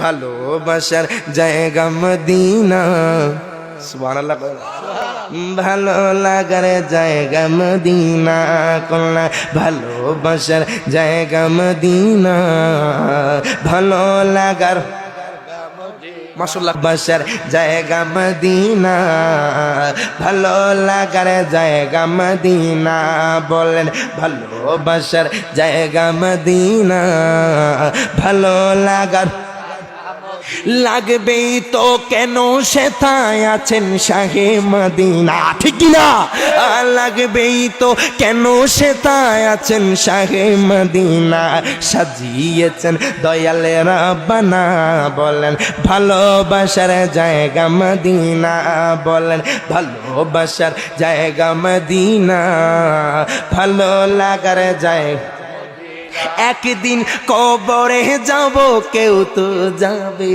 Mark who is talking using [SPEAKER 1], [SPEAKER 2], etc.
[SPEAKER 1] ভালোবাসার জায়গা মদিনা, সুবহানাল্লাহ। ভালো লাগার জায়গা মদিনা, কল্লা ভালোবাসার জায়গা মদিনা, ভালো লাগার মাশাআল্লাহ বাসার জায়গা মদিনা, ভালো লাগার জায়গা মদিনা, বলেন ভালোবাসার জায়গা মদিনা, ভালো লাগার লাগবেই তো কেন সেথায় আছেন শাহে মদিনা, ঠিক না? লাগবেই তো কেন সেথায় আছেন শাহে মদিনা, সাজিয়েছেন দয়ালে রাব্বানা, বলেন ভালোবাসার জায়গা মদিনা, বলেন ভালোবাসার জায়গা মদিনা, ভালো লাগার জায়গা। একদিন কবরে যাব, কেউ তো যাবে